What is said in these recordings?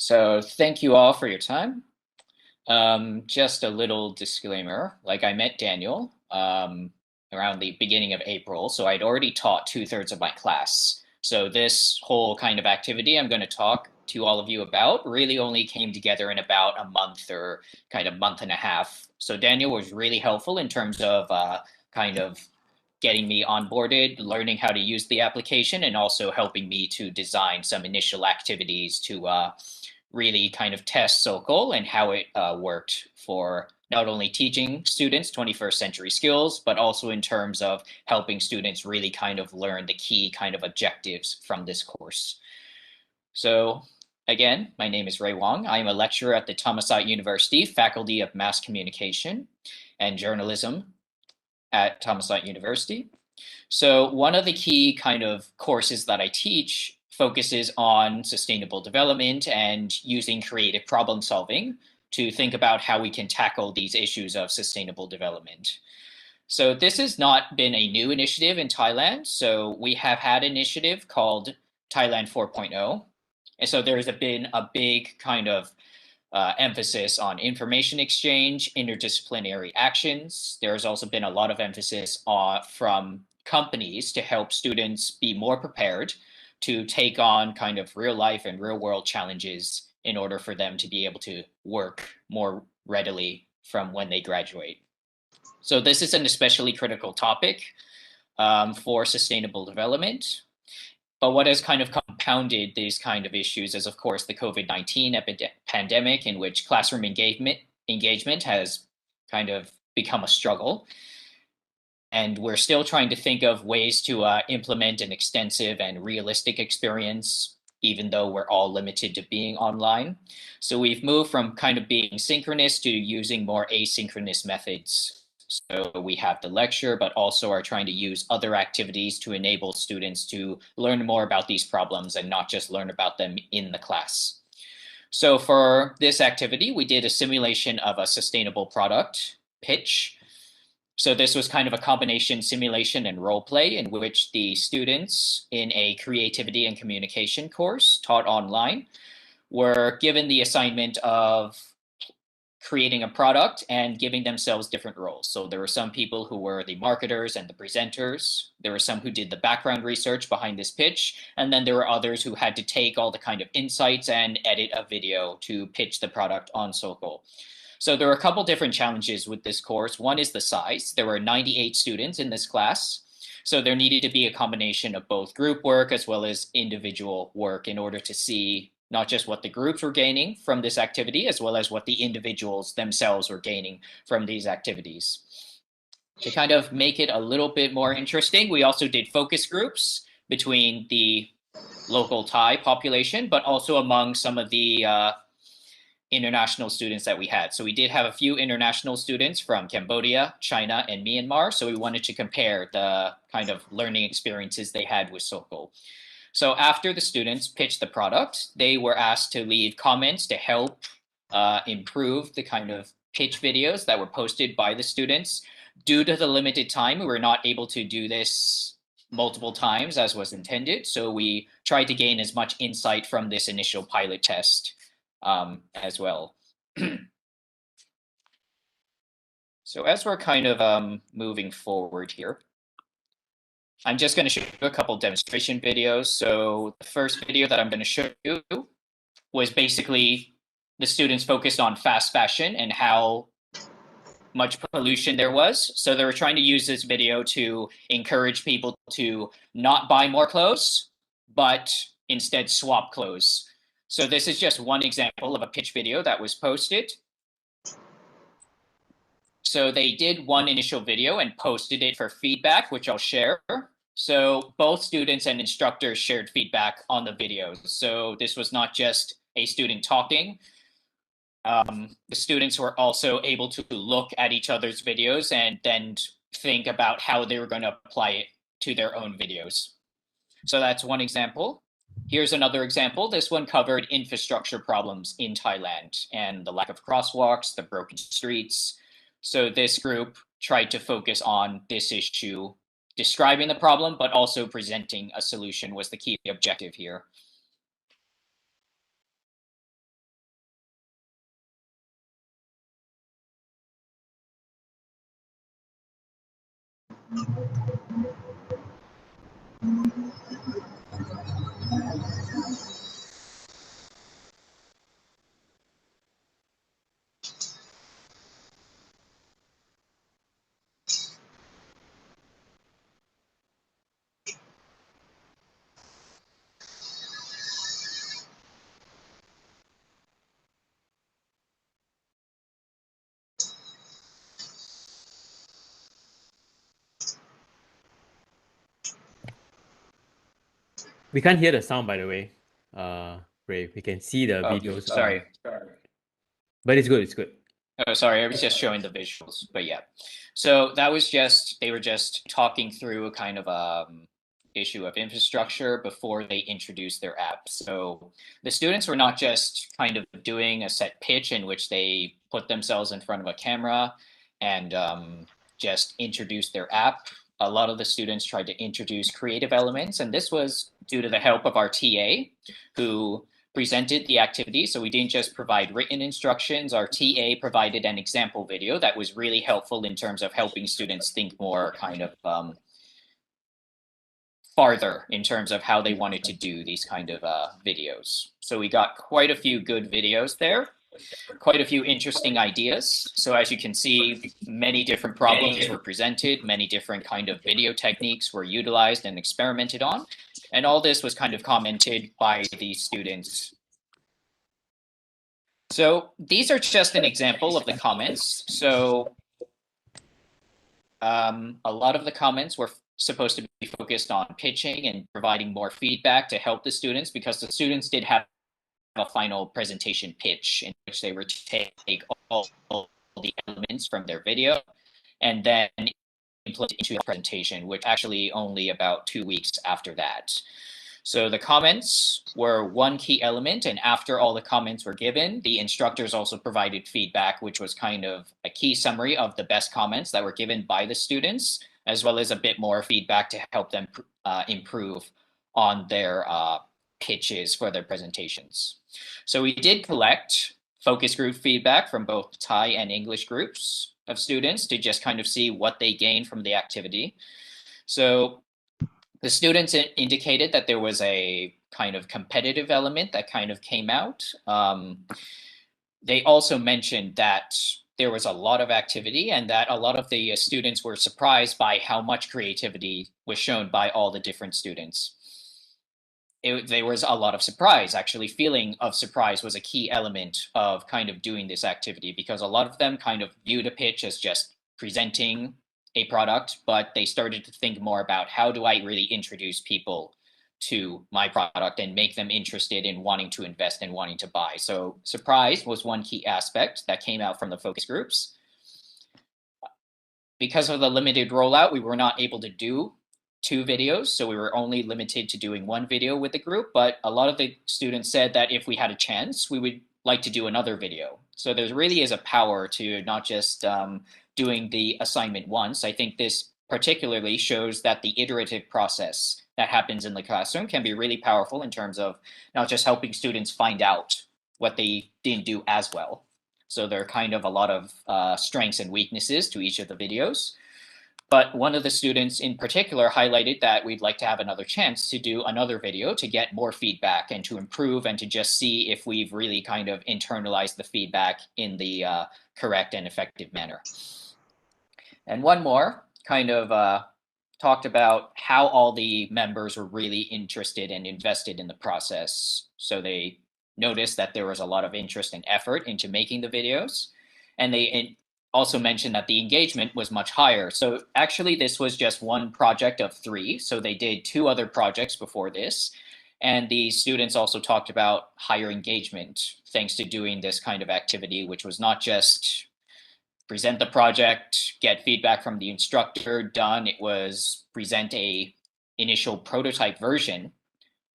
So thank you all for your time. Just a little disclaimer, like I met Daniel around the beginning of April, so I'd already taught two-thirds of my class. So this whole kind of activity I'm going to talk to all of you about really only came together in about a month or kind of month and a half. So Daniel was really helpful in terms of kind of getting me onboarded, learning how to use the application, and also helping me to design some initial activities to really kind of test Sokol and how it worked for not only teaching students 21st century skills, but also in terms of helping students really kind of learn the key kind of objectives from this course. So again, my name is Ray Wong. I am a lecturer at the Thammasat University, Faculty of Mass Communication and Journalism at Thammasat University. So one of the key kind of courses that I teach focuses on sustainable development and using creative problem solving to think about how we can tackle these issues of sustainable development. So this has not been a new initiative in Thailand. So we have had an initiative called Thailand 4.0. And so there's been a big kind of emphasis on information exchange, interdisciplinary actions. There's also been a lot of emphasis from companies to help students be more prepared to take on kind of real life and real world challenges in order for them to be able to work more readily from when they graduate. So this is an especially critical topic for sustainable development. But what has kind of compounded these kind of issues is, of course, the COVID-19 pandemic, in which classroom engagement has kind of become a struggle. And we're still trying to think of ways to implement an extensive and realistic experience, even though we're all limited to being online. So we've moved from kind of being synchronous to using more asynchronous methods. So we have the lecture, but also are trying to use other activities to enable students to learn more about these problems and not just learn about them in the class. So for this activity, we did a simulation of a sustainable product pitch. So this was kind of a combination simulation and role play in which the students in a creativity and communication course taught online were given the assignment of creating a product and giving themselves different roles. So there were some people who were the marketers and the presenters. There were some who did the background research behind this pitch. And then there were others who had to take all the kind of insights and edit a video to pitch the product on Sokol. So there are a couple different challenges with this course. One is the size. There were 98 students in this class. So there needed to be a combination of both group work as well as individual work in order to see not just what the groups were gaining from this activity, as well as what the individuals themselves were gaining from these activities. To kind of make it a little bit more interesting, we also did focus groups between the local Thai population, but also among some of the international students that we had. So we did have a few international students from Cambodia, China, and Myanmar. So we wanted to compare the kind of learning experiences they had with Sokol. So after the students pitched the product, they were asked to leave comments to help improve the kind of pitch videos that were posted by the students. Due to the limited time, we were not able to do this multiple times as was intended. So we tried to gain as much insight from this initial pilot test as well. So as we're kind of moving forward here, I'm just going to show you a couple demonstration videos. So the first video that I'm going to show you was basically the students focused on fast fashion and how much pollution there was. So they were trying to use this video to encourage people to not buy more clothes, but instead swap clothes. So this is just one example of a pitch video that was posted. So they did one initial video and posted it for feedback, which I'll share. So both students and instructors shared feedback on the videos. So this was not just a student talking. The students were also able to look at each other's videos and then think about how they were going to apply it to their own videos. So that's one example. Here's another example. This one covered infrastructure problems in Thailand and the lack of crosswalks, the broken streets. So this group tried to focus on this issue, describing the problem, but also presenting a solution was the key objective here. We can't hear the sound, by the way. Ray, we can see the Oh, videos. sorry. But it's good. It's good. Oh, sorry. I was just showing the visuals, but yeah. So that was just they were just talking through a kind of issue of infrastructure before they introduced their app. So the students were not just kind of doing a set pitch in which they put themselves in front of a camera and just introduce their app. A lot of the students tried to introduce creative elements, and this was due to the help of our TA, who presented the activity. So we didn't just provide written instructions. Our TA provided an example video that was really helpful in terms of helping students think more kind of farther in terms of how they wanted to do these kind of videos. So we got quite a few good videos there, quite a few interesting ideas. So as you can see, many different problems were presented, many different kind of video techniques were utilized and experimented on. And all this was kind of commented by the students. So these are just an example of the comments. So a lot of the comments were supposed to be focused on pitching and providing more feedback to help the students, because the students did have a final presentation pitch in which they were to take all the elements from their video and then implement into the presentation, which actually only about 2 weeks after that. So the comments were one key element, and after all the comments were given, the instructors also provided feedback, which was kind of a key summary of the best comments that were given by the students, as well as a bit more feedback to help them improve on their pitches for their presentations. So we did collect focus group feedback from both Thai and English groups of students to just kind of see what they gained from the activity. So the students indicated that there was a kind of competitive element that kind of came out. They also mentioned that there was a lot of activity and that a lot of the students were surprised by how much creativity was shown by all the different students. There was a lot of surprise. Actually, feeling of surprise was a key element of kind of doing this activity, because a lot of them kind of viewed a pitch as just presenting a product, but they started to think more about how do I really introduce people to my product and make them interested in wanting to invest and wanting to buy. So surprise was one key aspect that came out from the focus groups. Because of the limited rollout, we were not able to do 2 videos, so we were only limited to doing 1 video with the group, but a lot of the students said that if we had a chance, we would like to do another video. So there really is a power to not just doing the assignment once. I think this particularly shows that the iterative process that happens in the classroom can be really powerful in terms of not just helping students find out what they didn't do as well. So there are kind of a lot of strengths and weaknesses to each of the videos. But one of the students in particular highlighted that we'd like to have another chance to do another video to get more feedback and to improve and to just see if we've really kind of internalized the feedback in the correct and effective manner. And one more kind of talked about how all the members were really interested and invested in the process. So they noticed that there was a lot of interest and effort into making the videos. And they also mentioned that the engagement was much higher. So actually, this was just one project of 3. So they did 2 other projects before this. And the students also talked about higher engagement thanks to doing this kind of activity, which was not just present the project, get feedback from the instructor, done. It was present a initial prototype version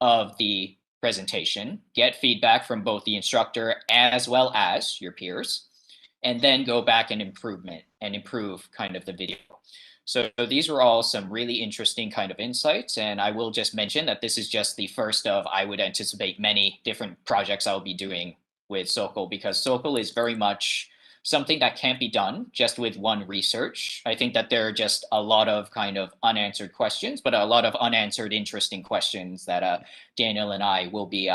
of the presentation, get feedback from both the instructor as well as your peers, and then go back and improve kind of the video. So these were all some really interesting kind of insights. And I will just mention that this is just the first of, I would anticipate, many different projects I'll be doing with Sokol, because Sokol is very much something that can't be done just with one research. I think that there are just a lot of kind of unanswered questions, but a lot of unanswered interesting questions that Daniel and I will be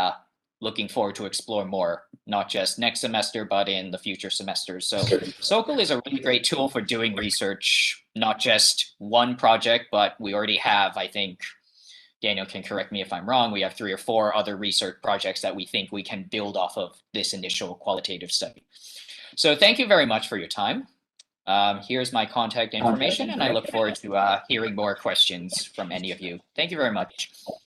looking forward to explore more, not just next semester, but in the future semesters. So SOCAL is a really great tool for doing research, not just one project, but we already have, I think, Daniel can correct me if I'm wrong, we have 3 or 4 other research projects that we think we can build off of this initial qualitative study. So thank you very much for your time. Here's my contact information, and I look forward to hearing more questions from any of you. Thank you very much.